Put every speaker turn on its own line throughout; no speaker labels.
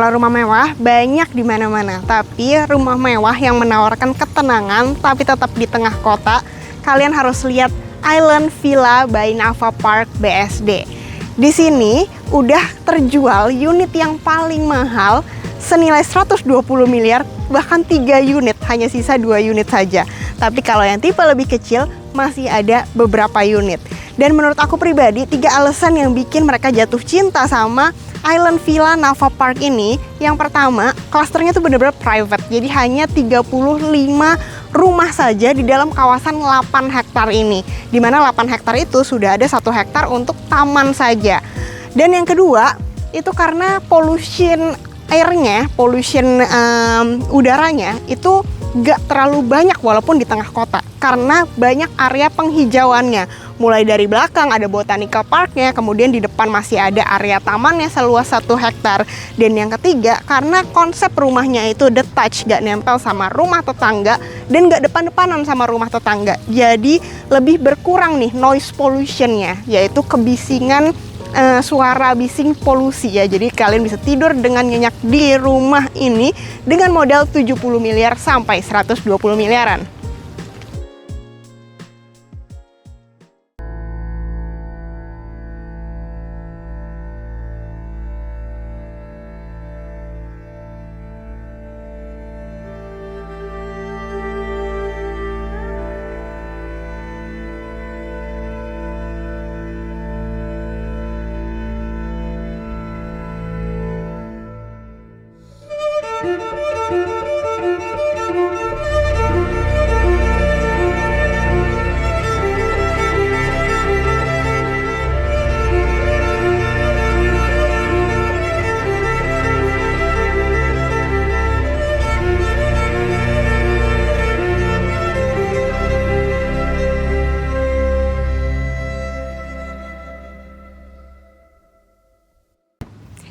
Kalau rumah mewah banyak di mana-mana, tapi rumah mewah yang menawarkan ketenangan tapi tetap di tengah kota, kalian harus lihat Island Villa by Nava Park BSD. Di sini udah terjual unit yang paling mahal senilai 120 miliar, bahkan 3 unit, hanya sisa 2 unit saja. Tapi kalau yang tipe lebih kecil masih ada beberapa unit. Dan menurut aku pribadi, 3 alasan yang bikin mereka jatuh cinta sama Island Villa Nava Park ini. Yang pertama, klasternya tuh bener-bener private. Jadi hanya 35 rumah saja di dalam kawasan 8 hektar ini. Dimana 8 hektar itu sudah ada 1 hektar untuk taman saja. Dan yang kedua, itu karena pollution airnya, pollution udaranya itu gak terlalu banyak walaupun di tengah kota. Karena banyak area penghijauannya. Mulai dari belakang ada botanical parknya, kemudian di depan masih ada area tamannya seluas 1 hektar. Dan yang ketiga, karena konsep rumahnya itu detached, gak nempel sama rumah tetangga dan gak depan-depanan sama rumah tetangga. Jadi lebih berkurang nih noise pollutionnya, yaitu kebisingan suara bising polusi ya. Jadi kalian bisa tidur dengan nyenyak di rumah ini dengan modal 70 miliar sampai 120 miliaran.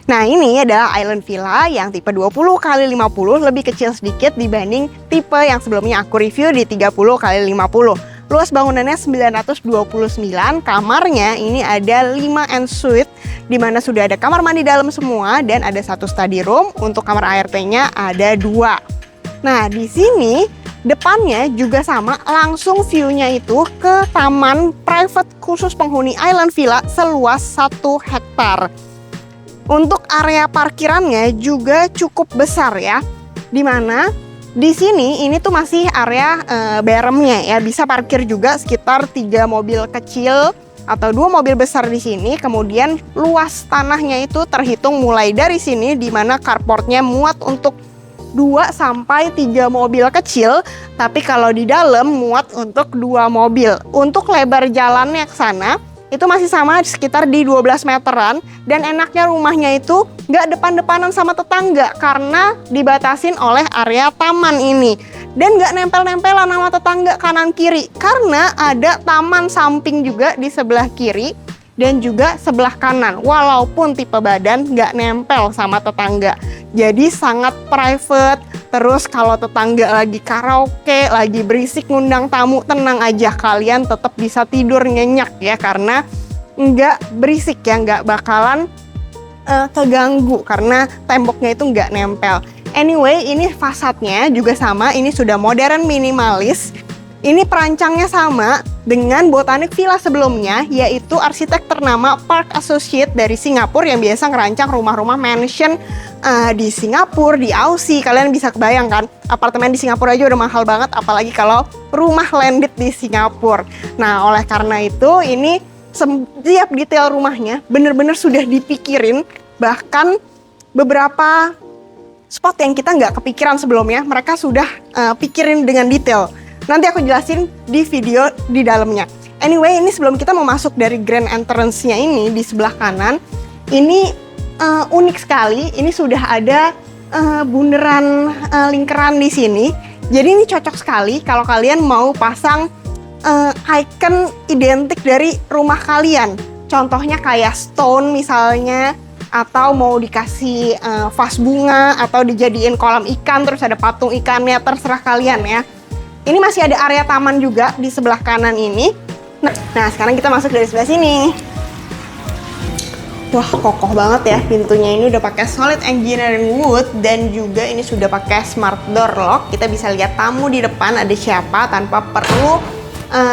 Nah, ini adalah Island Villa yang tipe 20x50, lebih kecil sedikit dibanding tipe yang sebelumnya aku review di 30x50. Luas bangunannya 929, kamarnya ini ada 5 ensuite, di mana sudah ada kamar mandi dalam semua dan ada 1 study room. Untuk kamar ART-nya ada 2. Nah, di sini depannya juga sama, langsung view-nya itu ke taman private khusus penghuni Island Villa seluas 1 hektar. Untuk area parkirannya juga cukup besar ya, dimana di sini ini tuh masih area beremnya ya, bisa parkir juga sekitar 3 mobil kecil atau 2 mobil besar di sini. Kemudian luas tanahnya itu terhitung mulai dari sini, dimana carportnya muat untuk 2 sampai 3 mobil kecil, tapi kalau di dalam muat untuk 2 mobil. Untuk lebar jalannya ke sana itu masih sama sekitar di 12 meteran, dan enaknya rumahnya itu nggak depan-depanan sama tetangga karena dibatasin oleh area taman ini, dan nggak nempel-nempelan sama tetangga kanan kiri karena ada taman samping juga di sebelah kiri dan juga sebelah kanan, walaupun tipe badan nggak nempel sama tetangga. Jadi sangat private. Terus kalau tetangga lagi karaoke, lagi berisik ngundang tamu, tenang aja, kalian tetap bisa tidur nyenyak ya, karena nggak berisik ya, nggak bakalan keganggu karena temboknya itu nggak nempel. Anyway, ini fasadnya juga sama, ini sudah modern minimalis. Ini perancangnya sama dengan Botanic Villa sebelumnya, yaitu arsitek ternama Park Associates dari Singapura yang biasa ngerancang rumah-rumah mansion di Singapura, di Aussie. Kalian bisa kebayangkan, apartemen di Singapura aja udah mahal banget, apalagi kalau rumah landed di Singapura. Nah, oleh karena itu ini setiap detail rumahnya bener-bener sudah dipikirin. Bahkan beberapa spot yang kita nggak kepikiran sebelumnya, mereka sudah pikirin dengan detail. Nanti aku jelasin di video di dalamnya. Anyway, ini sebelum kita mau masuk dari grand entrance-nya ini di sebelah kanan, ini unik sekali. Ini sudah ada bundaran lingkaran di sini. Jadi ini cocok sekali kalau kalian mau pasang icon identik dari rumah kalian. Contohnya kayak stone misalnya, atau mau dikasih vas bunga, atau dijadiin kolam ikan terus ada patung ikannya, terserah kalian ya. Ini masih ada area taman juga di sebelah kanan ini. Nah, sekarang kita masuk dari sebelah sini. Wah, kokoh banget ya pintunya. Ini udah pakai solid engineering wood dan juga ini sudah pakai smart door lock. Kita bisa lihat tamu di depan ada siapa tanpa perlu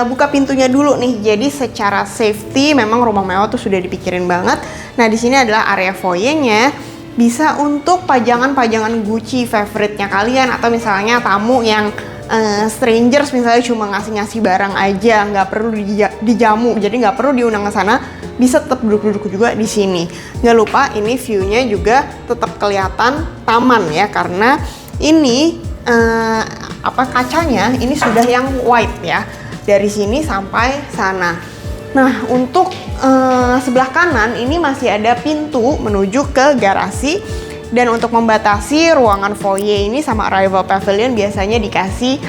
buka pintunya dulu nih. Jadi secara safety memang rumah mewah tuh sudah dipikirin banget. Nah, di sini adalah area foyer-nya. Bisa untuk pajangan-pajangan Gucci favoritnya kalian, atau misalnya tamu yang strangers misalnya cuma ngasih-ngasih barang aja, nggak perlu dijamu, jadi nggak perlu diundang ke sana, bisa tetap duduk-duduk juga di sini. Nggak lupa ini view-nya juga tetap kelihatan taman ya, karena ini kacanya ini sudah yang white ya, dari sini sampai sana. Nah, untuk sebelah kanan ini masih ada pintu menuju ke garasi. Dan untuk membatasi ruangan foyer ini sama arrival pavilion biasanya dikasih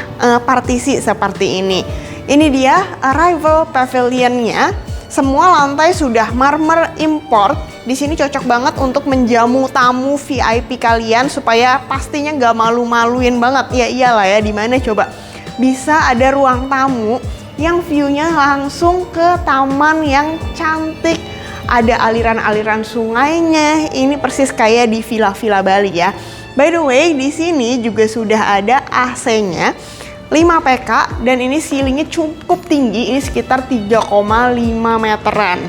partisi seperti ini. Ini dia arrival pavilionnya. Semua lantai sudah marmer import. Di sini cocok banget untuk menjamu tamu VIP kalian supaya pastinya nggak malu-maluin banget. Ya iyalah ya, di mana coba bisa ada ruang tamu yang view-nya langsung ke taman yang cantik. Ada aliran-aliran sungainya, ini persis kayak di villa-villa Bali ya. By the way, di sini juga sudah ada AC-nya 5 PK dan ini ceilingnya cukup tinggi, ini sekitar 3,5 meteran.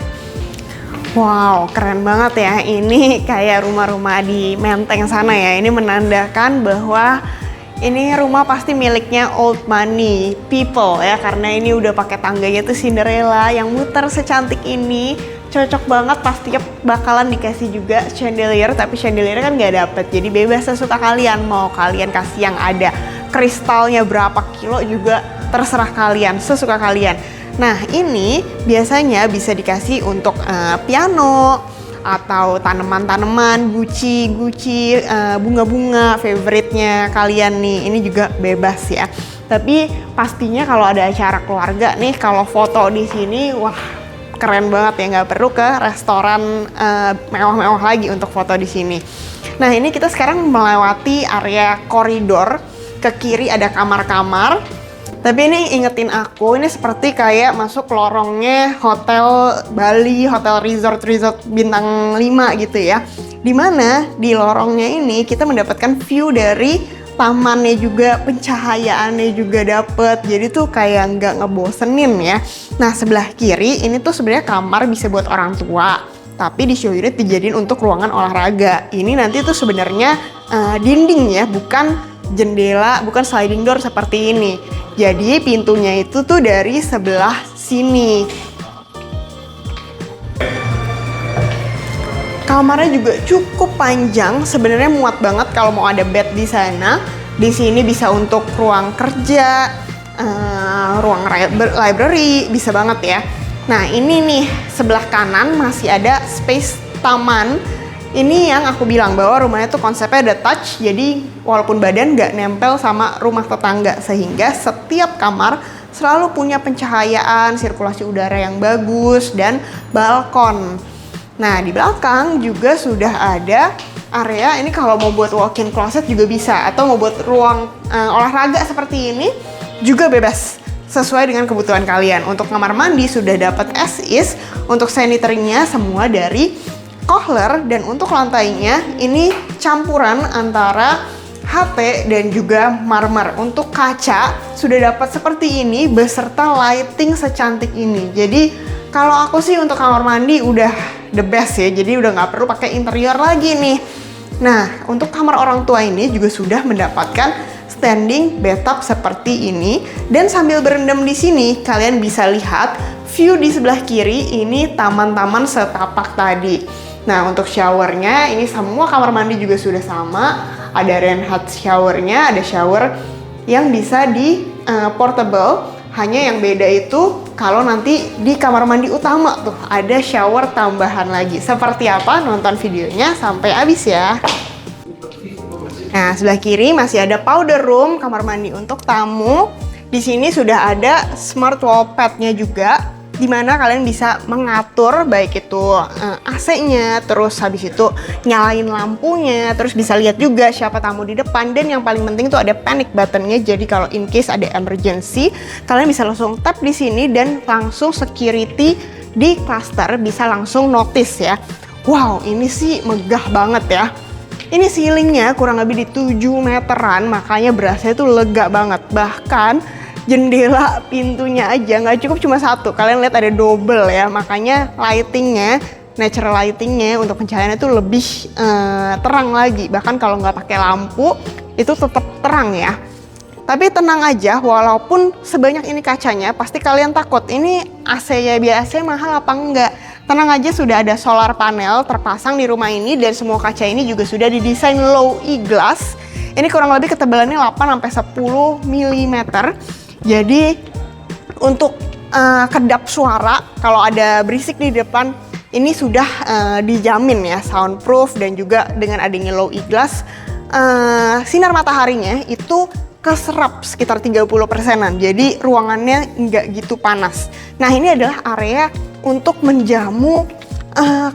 Wow, keren banget ya. Ini kayak rumah-rumah di Menteng sana ya. Ini menandakan bahwa ini rumah pasti miliknya old money people ya, karena ini udah pakai tangganya tuh Cinderella yang muter secantik ini. Cocok banget, pasti bakalan dikasih juga chandelier, tapi chandelier kan nggak dapet, jadi bebas sesuka kalian. Mau kalian kasih yang ada kristalnya berapa kilo juga terserah kalian, sesuka kalian. Nah, ini biasanya bisa dikasih untuk piano atau tanaman-tanaman, Gucci, bunga-bunga favoritnya kalian nih. Ini juga bebas ya. Tapi pastinya kalau ada acara keluarga nih, kalau foto di sini, wah keren banget ya, nggak perlu ke restoran mewah-mewah lagi untuk foto di sini. Nah, ini kita sekarang melewati area koridor. Ke kiri ada kamar-kamar. Tapi ini ingetin aku, ini seperti kayak masuk lorongnya hotel Bali, hotel resort bintang 5 gitu ya. Dimana di lorongnya ini kita mendapatkan view dari tamannya juga, pencahayaannya juga dapet, jadi tuh kayak nggak ngebosenin ya. Nah, sebelah kiri ini tuh sebenarnya kamar bisa buat orang tua, tapi di show unit dijadiin untuk ruangan olahraga. Ini nanti tuh sebenarnya dinding ya, bukan jendela, bukan sliding door seperti ini. Jadi pintunya itu tuh dari sebelah sini. Kamarnya juga cukup panjang, sebenarnya muat banget kalau mau ada bed di sana. Di sini bisa untuk ruang kerja, ruang library, bisa banget ya. Nah, ini nih sebelah kanan masih ada space taman. Ini yang aku bilang bahwa rumahnya tuh konsepnya ada touch, jadi walaupun badan nggak nempel sama rumah tetangga, sehingga setiap kamar selalu punya pencahayaan, sirkulasi udara yang bagus, dan balkon. Nah, di belakang juga sudah ada area, ini kalau mau buat walk-in closet juga bisa, atau mau buat ruang olahraga seperti ini juga bebas, sesuai dengan kebutuhan kalian. Untuk kamar mandi sudah dapat as is, untuk sanitary-nya semua dari Kohler, dan untuk lantainya ini campuran antara HT dan juga marmer. Untuk kaca sudah dapat seperti ini beserta lighting secantik ini. Jadi kalau aku sih untuk kamar mandi udah the best ya, jadi udah nggak perlu pakai interior lagi nih. Nah, untuk kamar orang tua ini juga sudah mendapatkan standing bathtub seperti ini, dan sambil berendam di sini kalian bisa lihat view di sebelah kiri ini taman-taman setapak tadi. Nah, untuk showernya ini semua kamar mandi juga sudah sama, ada rain hot showernya, ada shower yang bisa di portable. Hanya yang beda itu kalau nanti di kamar mandi utama tuh ada shower tambahan lagi. Seperti apa? Nonton videonya sampai habis ya. Nah, sebelah kiri masih ada powder room, kamar mandi untuk tamu. Di sini sudah ada smart wall pad-nya juga, di mana kalian bisa mengatur baik itu AC-nya, terus habis itu nyalain lampunya, terus bisa lihat juga siapa tamu di depan, dan yang paling penting tuh ada panic button-nya. Jadi kalau in case ada emergency, kalian bisa langsung tap di sini dan langsung security di cluster bisa langsung notice ya. Wow, ini sih megah banget ya. Ini ceilingnya kurang lebih di 7 meteran, makanya berasa itu lega banget. Bahkan jendela pintunya aja nggak cukup cuma satu, kalian lihat ada double ya, makanya lightingnya, natural lightingnya untuk pencahayaannya itu lebih terang lagi. Bahkan kalau nggak pakai lampu itu tetap terang ya. Tapi tenang aja, walaupun sebanyak ini kacanya, pasti kalian takut ini AC-nya biasa mahal apa enggak. Tenang aja, sudah ada solar panel terpasang di rumah ini dan semua kaca ini juga sudah didesain low E-glass. Ini kurang lebih ketebalannya 8-10 mm. Jadi untuk kedap suara kalau ada berisik di depan ini sudah dijamin ya, soundproof, dan juga dengan adanya low E-glass sinar mataharinya itu keserap sekitar 30%-an, jadi ruangannya nggak gitu panas. Nah, ini adalah area untuk menjamu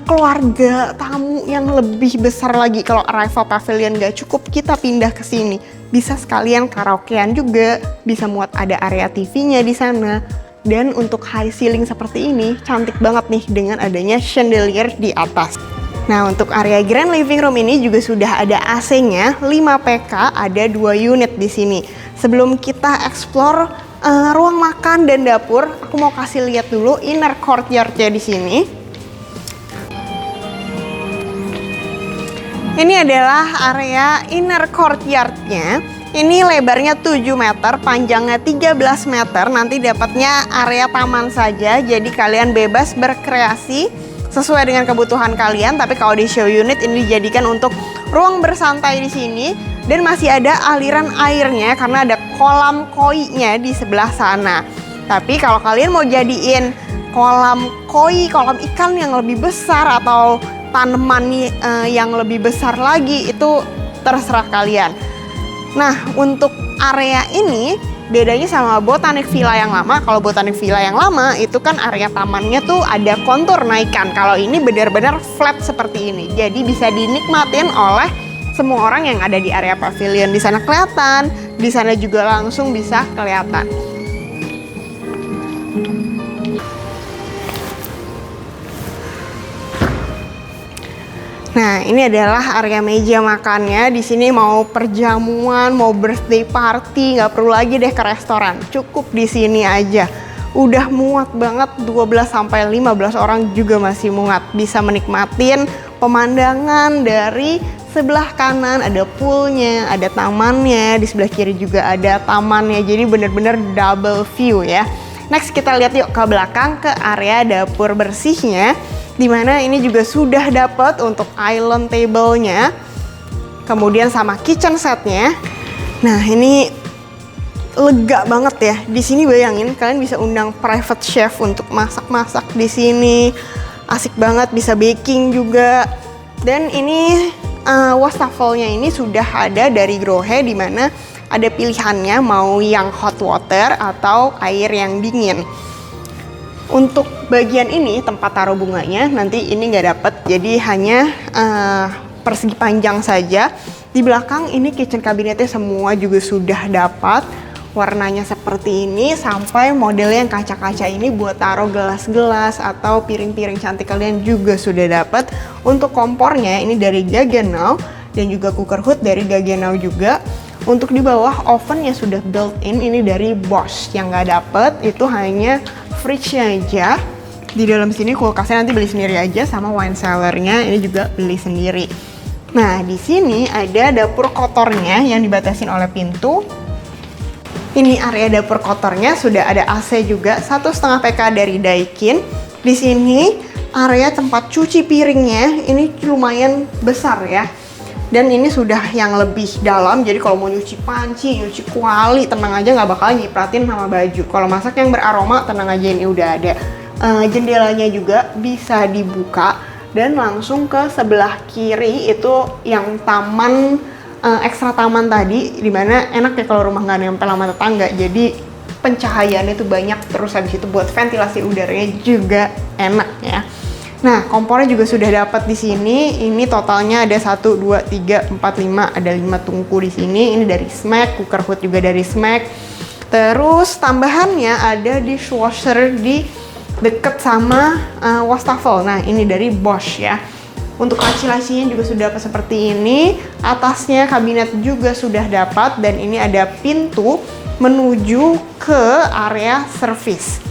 keluarga, tamu yang lebih besar lagi. Kalau arrival pavilion nggak cukup, kita pindah ke sini. Bisa sekalian karaokean juga, bisa muat ada area TV-nya di sana. Dan untuk high ceiling seperti ini, cantik banget nih dengan adanya chandelier di atas. Nah, untuk area grand living room ini juga sudah ada AC-nya, 5 PK, ada 2 unit di sini. Sebelum kita explore ruang makan dan dapur, aku mau kasih lihat dulu inner courtyard-nya di sini. Ini adalah area inner courtyard-nya. Ini lebarnya 7 meter, panjangnya 13 meter. Nanti dapatnya area taman saja, jadi kalian bebas berkreasi sesuai dengan kebutuhan kalian. Tapi kalau di show unit ini dijadikan untuk ruang bersantai di sini. Dan masih ada aliran airnya karena ada kolam koi-nya di sebelah sana. Tapi kalau kalian mau jadiin kolam koi, kolam ikan yang lebih besar atau tanaman yang lebih besar lagi, itu terserah kalian. Nah, untuk area ini bedanya sama Botanic Villa yang lama. Kalau Botanic Villa yang lama itu kan area tamannya tuh ada kontur naikan. Kalau ini benar-benar flat seperti ini. Jadi bisa dinikmatin oleh semua orang yang ada di area pavilion. Di sana kelihatan, di sana juga langsung bisa kelihatan. Nah, ini adalah area meja makannya. Di sini mau perjamuan, mau birthday party, nggak perlu lagi deh ke restoran. Cukup di sini aja. Udah muat banget, 12-15 orang juga masih muat. Bisa menikmatin pemandangan dari sebelah kanan, ada poolnya, ada tamannya. Di sebelah kiri juga ada tamannya. Jadi bener-bener double view ya. Next kita lihat yuk ke belakang ke area dapur bersihnya. Dimana ini juga sudah dapat untuk island table-nya, kemudian sama kitchen set-nya. Nah, ini lega banget ya. Di sini bayangin kalian bisa undang private chef untuk masak-masak di sini. Asik banget, bisa baking juga. Dan ini wastafel-nya ini sudah ada dari Grohe, di mana ada pilihannya mau yang hot water atau air yang dingin. Untuk bagian ini tempat taruh bunganya nanti ini nggak dapet, jadi hanya persegi panjang saja. Di belakang ini kitchen kabinetnya semua juga sudah dapat. Warnanya seperti ini, sampai model yang kaca-kaca ini buat taruh gelas-gelas atau piring-piring cantik kalian juga sudah dapat. Untuk kompornya ini dari Gaggenau dan juga cooker hood dari Gaggenau juga. Untuk di bawah ovennya sudah built-in, ini dari Bosch. Yang nggak dapet itu hanya fridge-nya aja. Di dalam sini kulkasnya nanti beli sendiri aja, sama wine cellar-nya ini juga beli sendiri. Nah, di sini ada dapur kotornya yang dibatasin oleh pintu. Ini area dapur kotornya, sudah ada AC juga, 1,5 PK dari Daikin. Di sini area tempat cuci piringnya ini lumayan besar ya. Dan ini sudah yang lebih dalam, jadi kalau mau nyuci panci, nyuci kuali, tenang aja, nggak bakal nyipratin sama baju. Kalau masak yang beraroma, tenang aja, ini udah ada. Jendelanya juga bisa dibuka dan langsung ke sebelah kiri itu yang taman, ekstra taman tadi, dimana enak ya kalau rumah nggak nempel sama tetangga, jadi pencahayaannya itu banyak, terus habis itu buat ventilasi udaranya juga enak ya. Nah, kompornya juga sudah dapat di sini. Ini totalnya ada 1, 2, 3, 4, 5, ada 5 tungku di sini. Ini dari Smack, cooker hood juga dari Smack. Terus tambahannya ada dishwasher di deket sama wastafel. Nah, ini dari Bosch ya. Untuk laci-lacinya juga sudah seperti ini. Atasnya kabinet juga sudah dapat, dan ini ada pintu menuju ke area servis.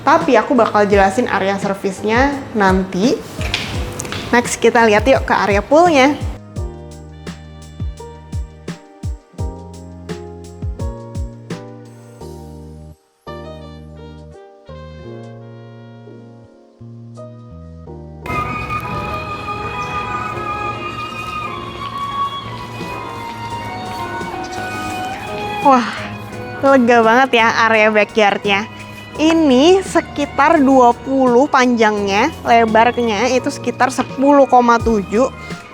Tapi aku bakal jelasin area servisnya nanti. Next, kita lihat yuk ke area poolnya. Wah, lega banget ya area backyardnya. Ini sekitar 20 panjangnya, lebarnya itu sekitar 10,7.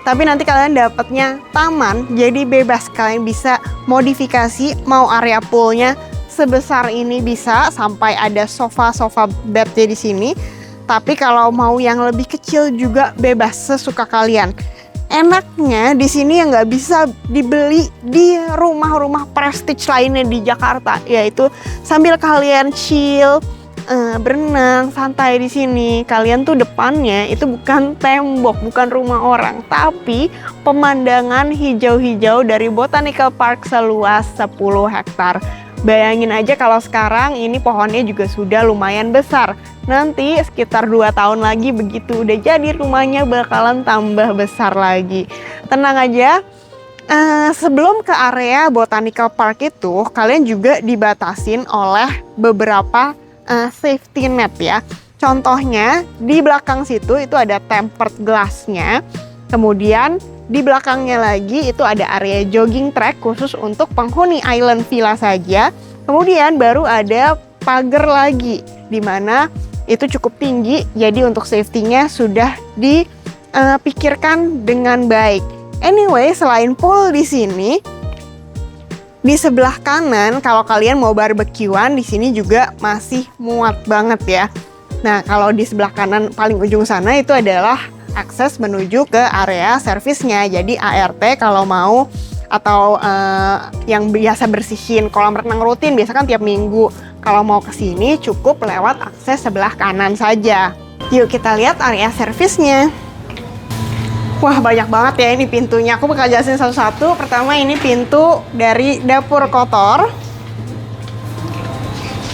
Tapi nanti kalian dapatnya taman, jadi bebas. Kalian bisa modifikasi mau area poolnya sebesar ini, bisa sampai ada sofa bednya di sini. Tapi kalau mau yang lebih kecil juga bebas, sesuka kalian. Enaknya di sini yang nggak bisa dibeli di rumah-rumah prestige lainnya di Jakarta, yaitu sambil kalian chill, berenang santai di sini, kalian tuh depannya itu bukan tembok, bukan rumah orang, tapi pemandangan hijau-hijau dari Botanical Park seluas 10 hektar. Bayangin aja kalau sekarang ini pohonnya juga sudah lumayan besar. Nanti sekitar 2 tahun lagi begitu udah jadi rumahnya bakalan tambah besar lagi. Tenang aja, sebelum ke area Botanical Park itu kalian juga dibatasin oleh beberapa safety net ya. Contohnya di belakang situ itu ada tempered glass-nya. Kemudian di belakangnya lagi itu ada area jogging track khusus untuk penghuni Island Villa saja. Kemudian baru ada pagar lagi, di mana itu cukup tinggi, jadi untuk safety-nya sudah dipikirkan dengan baik. Anyway, selain pool di sini, di sebelah kanan kalau kalian mau barbekyuan di sini juga masih muat banget ya. Nah, kalau di sebelah kanan paling ujung sana itu adalah akses menuju ke area servisnya. Jadi ART kalau mau, atau yang biasa bersihin kolam renang rutin biasa kan tiap minggu, kalau mau ke sini cukup lewat akses sebelah kanan saja. Yuk kita lihat area servisnya. Wah, banyak banget ya ini pintunya. Aku bakal jelasin satu-satu. Pertama, ini pintu dari dapur kotor.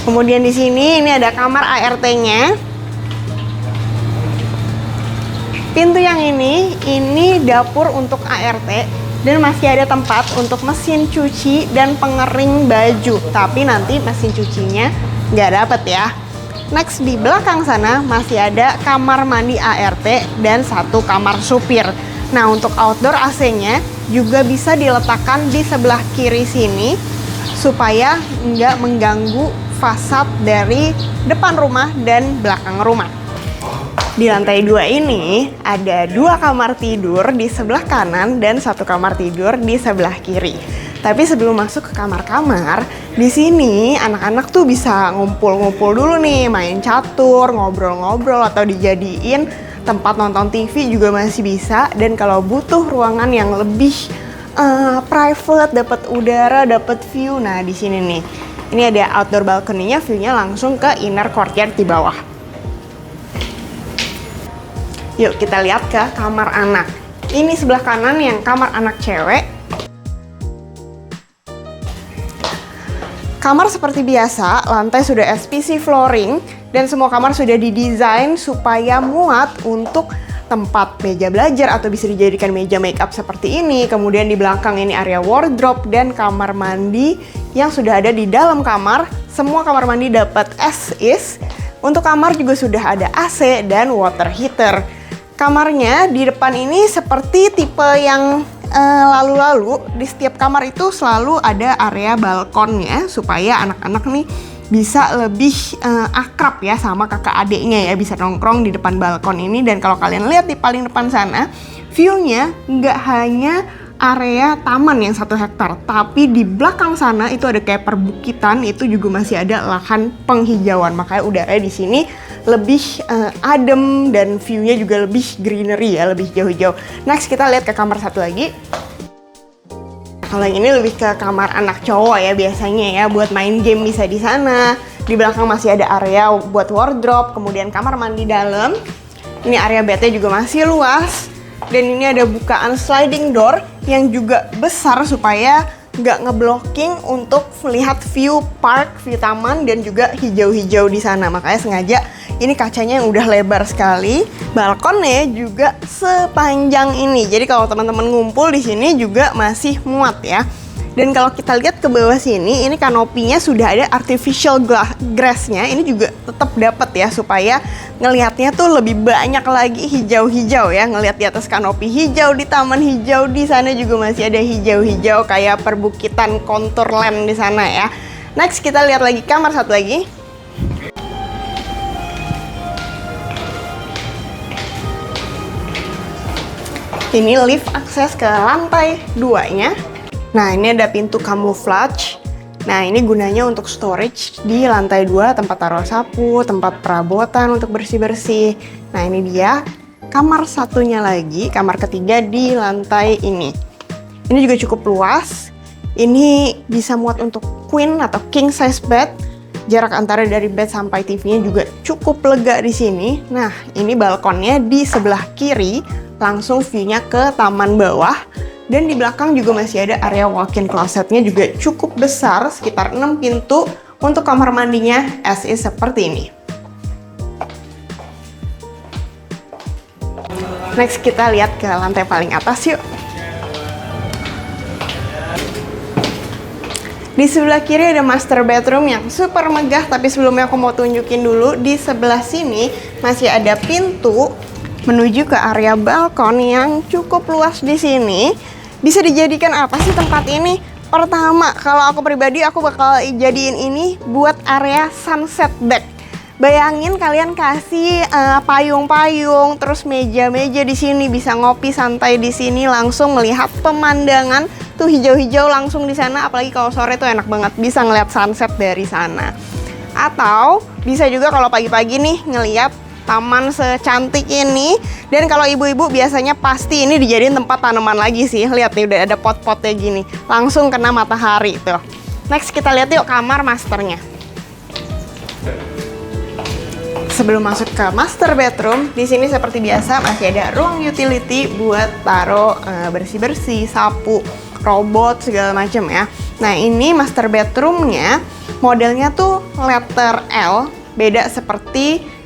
Kemudian di sini ini ada kamar ART-nya. Pintu yang ini dapur untuk ART, dan masih ada tempat untuk mesin cuci dan pengering baju. Tapi nanti mesin cucinya nggak dapet ya. Next, di belakang sana masih ada kamar mandi ART dan satu kamar supir. Nah, untuk outdoor AC-nya juga bisa diletakkan di sebelah kiri sini supaya nggak mengganggu fasad dari depan rumah dan belakang rumah. Di lantai 2 ini ada 2 kamar tidur di sebelah kanan dan 1 kamar tidur di sebelah kiri. Tapi sebelum masuk ke kamar-kamar, di sini anak-anak tuh bisa ngumpul-ngumpul dulu nih, main catur, ngobrol-ngobrol, atau dijadiin tempat nonton TV juga masih bisa. Dan kalau butuh ruangan yang lebih private, dapat udara, dapat view, nah di sini nih. Ini ada outdoor balcony-nya, view-nya langsung ke inner courtyard di bawah. Yuk kita lihat ke kamar anak. Ini sebelah kanan yang kamar anak cewek. Kamar seperti biasa, lantai sudah SPC flooring, dan semua kamar sudah didesain supaya muat untuk tempat meja belajar atau bisa dijadikan meja make up seperti ini. Kemudian di belakang ini area wardrobe dan kamar mandi yang sudah ada di dalam kamar. Semua kamar mandi dapat as is. Untuk kamar juga sudah ada AC dan water heater. Kamarnya di depan ini seperti tipe yang lalu-lalu, di setiap kamar itu selalu ada area balkonnya supaya anak-anak nih bisa lebih akrab ya sama kakak adiknya ya, bisa nongkrong di depan balkon ini. Dan kalau kalian lihat di paling depan sana, view-nya nggak hanya area taman yang 1 hektar, tapi di belakang sana itu ada kayak perbukitan, itu juga masih ada lahan penghijauan, makanya udara di sini lebih adem dan view-nya juga lebih greenery ya, lebih jauh-jauh. Next kita lihat ke kamar satu lagi. Kalau yang ini lebih ke kamar anak cowok ya biasanya ya, buat main game bisa di sana. Di belakang masih ada area buat wardrobe, kemudian kamar mandi dalam. Ini area bednya juga masih luas. Dan ini ada bukaan sliding door yang juga besar supaya nggak ngeblocking untuk melihat view park, view taman, dan juga hijau-hijau di sana. Makanya sengaja ini kacanya yang udah lebar sekali. Balkonnya juga sepanjang ini. Jadi kalau teman-teman ngumpul di sini juga masih muat ya. Dan kalau kita lihat ke bawah sini, ini kanopinya sudah ada artificial grass-nya. Ini juga tetap dapat ya, supaya ngelihatnya tuh lebih banyak lagi hijau-hijau ya. Ngelihat di atas kanopi hijau, di taman hijau, di sana juga masih ada hijau-hijau kayak perbukitan kontur land di sana ya. Next kita lihat lagi kamar satu lagi. Ini lift akses ke lantai 2-nya. Nah, ini ada pintu camouflage. Nah, ini gunanya untuk storage di lantai 2, tempat taruh sapu, tempat perabotan untuk bersih-bersih. Nah, ini dia kamar satunya lagi, kamar ketiga di lantai ini. Ini juga cukup luas. Ini bisa muat untuk queen atau king size bed. Jarak antara dari bed sampai TV-nya juga cukup lega di sini. Nah, ini balkonnya di sebelah kiri, langsung view-nya ke taman bawah. Dan di belakang juga masih ada area walk-in closet-nya juga cukup besar, sekitar 6 pintu untuk kamar mandinya as is seperti ini. Next kita lihat ke lantai paling atas yuk. Di sebelah kiri ada master bedroom yang super megah, tapi sebelumnya aku mau tunjukin dulu di sebelah sini masih ada pintu menuju ke area balkon yang cukup luas di sini. Bisa dijadikan apa sih tempat ini? Pertama, kalau aku pribadi aku bakal jadiin ini buat area sunset deck. Bayangin kalian kasih payung-payung, terus meja-meja di sini, bisa ngopi santai di sini, langsung melihat pemandangan tuh hijau-hijau langsung di sana. Apalagi kalau sore tuh enak banget, bisa ngeliat sunset dari sana. Atau bisa juga kalau pagi-pagi nih ngeliat taman secantik ini. Dan kalau ibu-ibu biasanya pasti ini dijadiin tempat tanaman lagi sih. Lihat nih udah ada pot-potnya gini, langsung kena matahari tuh. Next kita lihat yuk kamar masternya. Sebelum masuk ke master bedroom, di sini seperti biasa masih ada ruang utility buat taruh bersih-bersih, sapu, robot segala macam ya. Nah, ini master bedroomnya modelnya tuh letter L, beda seperti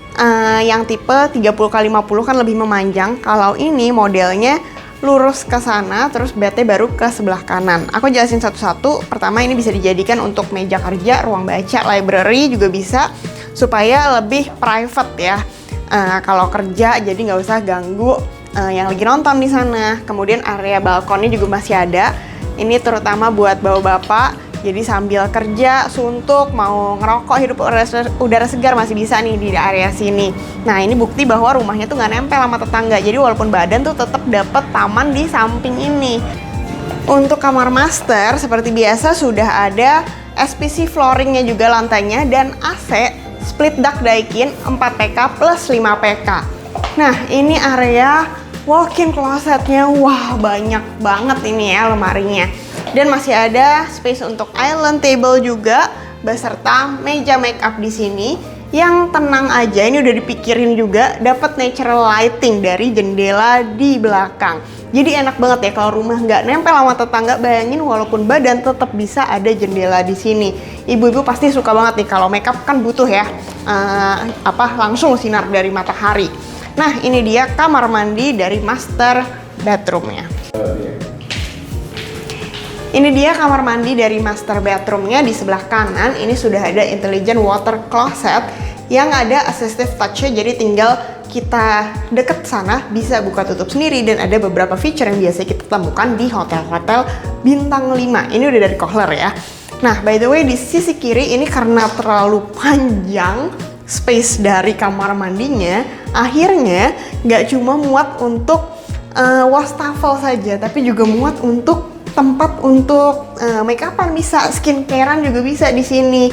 yang tipe 30x50 kan lebih memanjang. Kalau ini modelnya lurus ke sana, terus bednya baru ke sebelah kanan. Aku jelasin satu-satu. Pertama, ini bisa dijadikan untuk meja kerja, ruang baca, library juga bisa, supaya lebih private ya. Kalau kerja jadi nggak usah ganggu yang lagi nonton di sana. Kemudian area balkonnya juga masih ada. Ini terutama buat bapak-bapak. Jadi sambil kerja, suntuk, mau ngerokok, hidup udara segar masih bisa nih di area sini. Nah, ini bukti bahwa rumahnya tuh nggak nempel sama tetangga. Jadi walaupun badan tuh tetap dapat taman di samping ini. Untuk kamar master seperti biasa sudah ada SPC flooringnya juga lantainya, dan AC split duct Daikin 4PK plus 5PK. Nah, ini area walk-in closetnya. Wah, banyak banget ini ya lemarinya. Dan masih ada space untuk island table juga, beserta meja make up di sini yang tenang aja. Ini udah dipikirin juga, dapat natural lighting dari jendela di belakang. Jadi enak banget ya kalau rumah nggak nempel sama tetangga. Bayangin walaupun badan tetap bisa ada jendela di sini. Ibu-ibu pasti suka banget nih kalau make up kan butuh ya langsung sinar dari matahari. Nah, ini dia kamar mandi dari master bedroomnya. Ini dia kamar mandi dari master bedroomnya. Di sebelah kanan ini sudah ada intelligent water closet yang ada assistive touch-nya, jadi tinggal kita deket sana bisa buka tutup sendiri, dan ada beberapa feature yang biasa kita temukan di hotel-hotel bintang 5. Ini udah dari Kohler ya. Nah, by the way, di sisi kiri ini karena terlalu panjang space dari kamar mandinya, akhirnya nggak cuma muat untuk wastafel saja, tapi juga muat untuk tempat untuk make upan, bisa skincarean juga bisa di sini.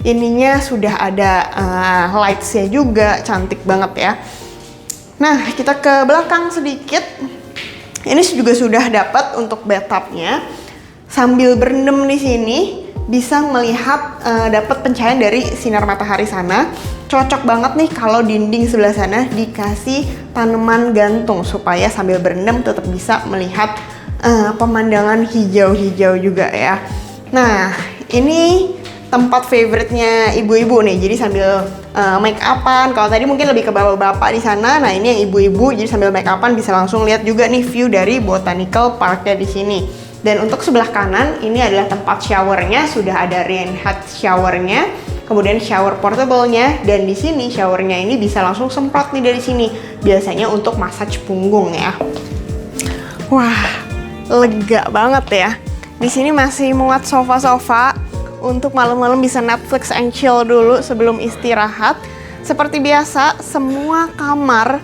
Ininya sudah ada lights-nya juga, cantik banget ya. Nah, kita ke belakang sedikit. Ini juga sudah dapat untuk bathtub-nya. Sambil berendam di sini, bisa melihat dapat pencahayaan dari sinar matahari sana. Cocok banget nih kalau dinding sebelah sana dikasih tanaman gantung supaya sambil berendam tetap bisa melihat pemandangan hijau-hijau juga ya. Nah, ini tempat favoritnya ibu-ibu nih. Jadi sambil make upan, kalau tadi mungkin lebih ke bapak-bapak di sana. Nah, ini yang ibu-ibu, jadi sambil make upan bisa langsung lihat juga nih view dari Botanical Parknya di sini. Dan untuk sebelah kanan ini adalah tempat showernya, sudah ada rain head showernya, kemudian shower portable-nya, dan di sini showernya ini bisa langsung semprot nih dari sini. Biasanya untuk massage punggung ya. Wah, lega banget ya. Di sini masih muat sofa-sofa untuk malam-malam bisa Netflix and chill dulu sebelum istirahat. Seperti biasa, semua kamar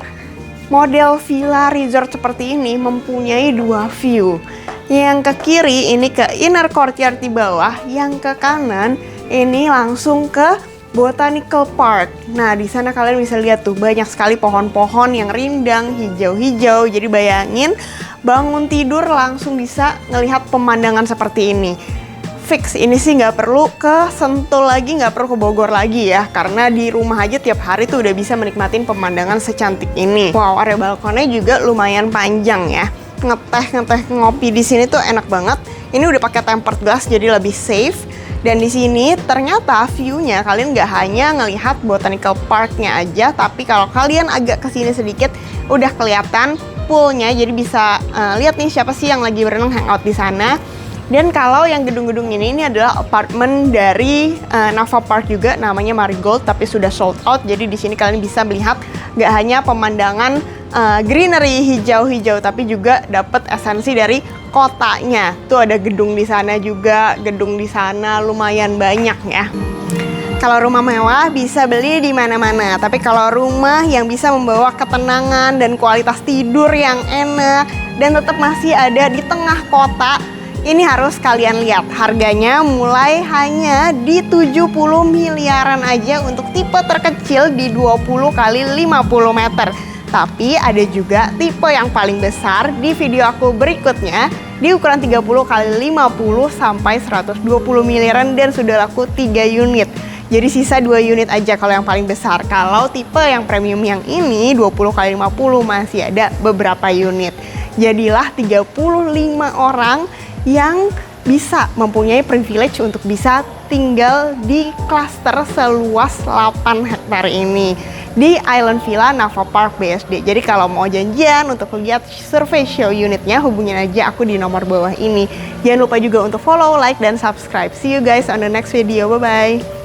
model villa resort seperti ini mempunyai dua view. Yang ke kiri ini ke inner courtyard di bawah, yang ke kanan ini langsung ke Botanical Park. Nah, di sana kalian bisa lihat tuh banyak sekali pohon-pohon yang rindang, hijau-hijau. Jadi bayangin bangun tidur langsung bisa ngelihat pemandangan seperti ini. Fix ini sih nggak perlu ke Sentul lagi, nggak perlu ke Bogor lagi ya, karena di rumah aja tiap hari tuh udah bisa menikmatin pemandangan secantik ini. Wow, area balkonnya juga lumayan panjang ya. Ngeteh ngopi di sini tuh enak banget. Ini udah pakai tempered glass jadi lebih safe. Dan di sini ternyata view-nya kalian nggak hanya ngelihat Botanical Park-nya aja, tapi kalau kalian agak kesini sedikit udah kelihatan poolnya. Jadi bisa lihat nih siapa sih yang lagi berenang hangout di sana. Dan kalau yang gedung-gedung ini adalah apartemen dari Nava Park juga, namanya Marigold, tapi sudah sold out. Jadi di sini kalian bisa melihat nggak hanya pemandangan greenery hijau-hijau, tapi juga dapat esensi dari kotanya. Tuh ada gedung di sana juga, gedung di sana lumayan banyak ya. Kalau rumah mewah bisa beli di mana-mana, tapi kalau rumah yang bisa membawa ketenangan dan kualitas tidur yang enak dan tetap masih ada di tengah kota, ini harus kalian lihat. Harganya mulai hanya di 70 miliaran aja untuk tipe terkecil di 20 kali 50 meter. Tapi ada juga tipe yang paling besar di video aku berikutnya di ukuran 30 kali 50 sampai 120 miliaran dan sudah laku 3 unit. Jadi sisa 2 unit aja kalau yang paling besar. Kalau tipe yang premium yang ini 20 kali 50 masih ada beberapa unit. Jadilah 35 orang yang bisa mempunyai privilege untuk bisa tinggal di klaster seluas 8 hektar ini di Island Villa Nava Park BSD. Jadi kalau mau janjian untuk lihat survey show unitnya, hubungin aja aku di nomor bawah ini. Jangan lupa juga untuk follow, like, dan subscribe. See you guys on the next video. Bye-bye.